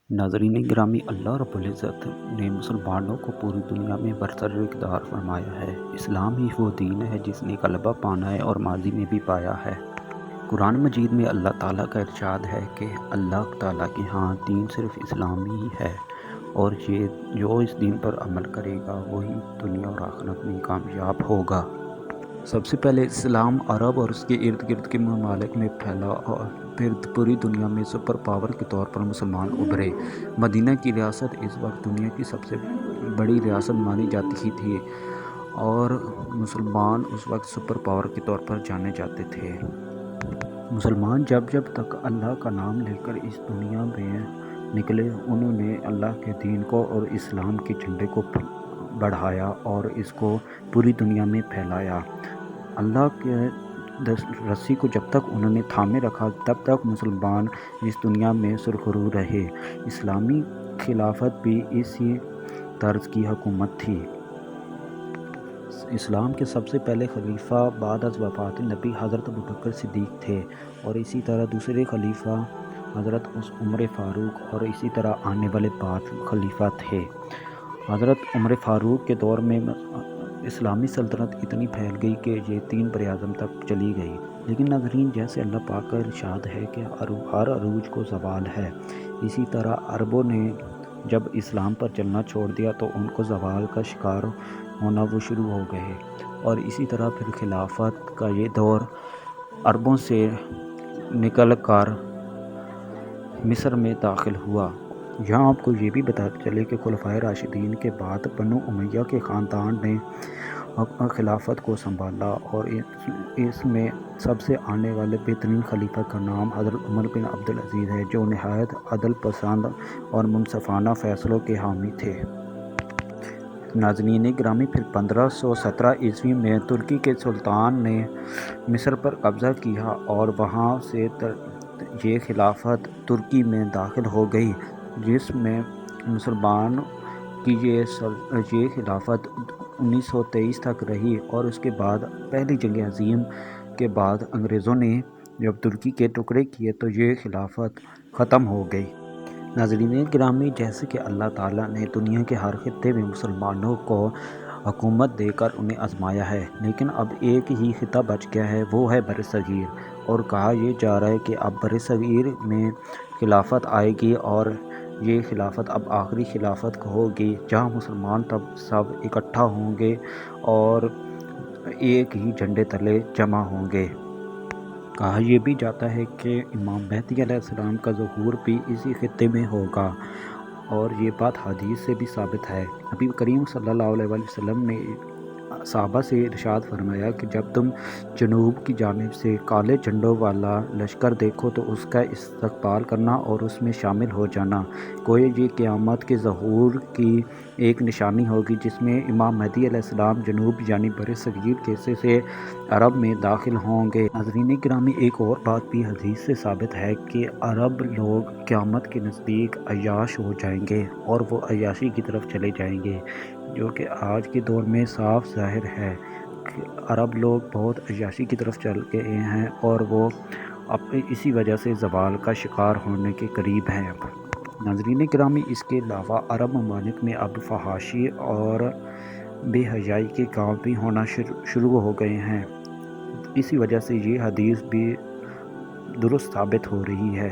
नाज़रीन ग्रामी, अल्लाह रब्बुल इज़्ज़त ने मुसलमानों को पूरी दुनिया में बरतर इक़्तिदार फरमाया है। इस्लाम ही वो दीन है जिसने गलबा पाना है और माज़ी में भी पाया है। कुरान मजीद में अल्लाह ताला का इरशाद है कि अल्लाह ताला के यहाँ दीन सिर्फ़ इस्लाम ही है, और ये जो इस दीन पर अमल करेगा वही दुनिया और आखिरत में कामयाब होगा। सबसे पहले इस्लाम अरब और उसके इर्द गिर्द के ममालिक में फैला और फिर पूरी दुनिया में सुपर पावर के तौर पर मुसलमान उभरे। मदीना की रियासत इस वक्त दुनिया की सबसे बड़ी रियासत मानी जाती थी और मुसलमान उस वक्त सुपर पावर के तौर पर जाने जाते थे। मुसलमान जब जब तक अल्लाह का नाम लेकर इस दुनिया में निकले, उन्होंने अल्लाह के दीन को और इस्लाम के झंडे को बढ़ाया और इसको पूरी दुनिया में फैलाया। अल्लाह के रस्सी को जब तक उन्होंने थामे रखा, तब तक मुसलमान इस दुनिया में सुरखरू रहे। इस्लामी खिलाफत भी इसी तर्ज की हुकूमत थी। इस्लाम के सबसे पहले खलीफा बाद अज़ वफ़ात नबी हज़रत अबू बकर सिद्दीक़ थे, और इसी तरह दूसरे खलीफा हज़रत उमर फ़ारूक, और इसी तरह आने वाले 5 खलीफा थे। हज़रत उमर फ़ारूक के दौर में इस्लामी सल्तनत इतनी फैल गई कि ये 3 बरआज़म तक चली गई। लेकिन नाज़रीन, जैसे अल्लाह पाक का इरशाद है कि हर अरूज को ज़वाल है, इसी तरह अरबों ने जब इस्लाम पर चलना छोड़ दिया तो उनको ज़वाल का शिकार होना वो शुरू हो गए, और इसी तरह फिर खिलाफत का ये दौर अरबों से निकल कर मिस्र में दाखिल हुआ। यहाँ आपको ये भी बताते चले कि खुलफाए राशिदीन के बाद बनु उमैया के ख़ानदान ने खिलाफत को संभाला, और इसमें सबसे आने वाले बेहतरीन खलीफा का नाम हज़रत उमर बिन अब्दुल अज़ीज़ है, जो नहायत अदल पसंद और मुनसफ़ाना फ़ैसलों के हामी थे। नाज़रीन ग्रामी, फिर 1517 ईस्वी में तुर्की के सुल्तान ने मिस्र पर कब्ज़ा किया और वहाँ से ये खिलाफत तुर्की में दाखिल हो गई, जिसमें मुसलमान की ये खिलाफत 1923 तक रही। और उसके बाद पहली जंग अज़ीम के बाद अंग्रेज़ों ने जब तुर्की के टुकड़े किए तो ये खिलाफत ख़त्म हो गई। नाज़रीन गिरामी, जैसे कि अल्लाह ताला ने दुनिया के हर खित्ते में मुसलमानों को हुकूमत देकर उन्हें आजमाया है, लेकिन अब एक ही खिता बच गया है, वो है बरसगीर। और कहा यह जा रहा है कि अब बरसगीर में खिलाफत आएगी, और ये खिलाफत अब आखिरी खिलाफत होगी जहाँ मुसलमान तब सब इकट्ठा होंगे और एक ही झंडे तले जमा होंगे। कहा यह भी जाता है कि इमाम मेहदी अलैहिस्सलाम का ज़हूर भी इसी खित्ते में होगा, और ये बात हदीस से भी साबित है। नबी करीम सल्लल्लाहु अलैहि वसल्लम ने सहाबा से इरशाद फरमाया कि जब तुम जनूब की जानिब से काले झंडों वाला लश्कर देखो तो उसका इस्तकबाल करना और उसमें शामिल हो जाना। गोया ये क़यामत के ज़हूर की एक निशानी होगी, जिसमें इमाम मेहदी अलैहिस्सलाम जनूब यानी बरसगीर के हिस्से से अरब में दाखिल होंगे। नाज़रीन गिरामी, एक और बात भी हदीस से साबित है कि अरब लोग क़यामत के नज़दीक अय्याश हो जाएंगे और वो अय्याशी की तरफ चले जाएंगे, जो कि आज के दौर में साफ ज़ाहिर है कि अरब लोग बहुत अय्याशी की तरफ चल गए हैं, और वो अब इसी वजह से ज़वाल का शिकार होने के करीब हैं। नाज़रीन गिरामी, इसके अलावा अरब ममालिक में अब फहाशी और बेहयाई के काम भी होना शुरू हो गए हैं। इसी वजह से ये हदीस भी दुरुस्त साबित हो रही है।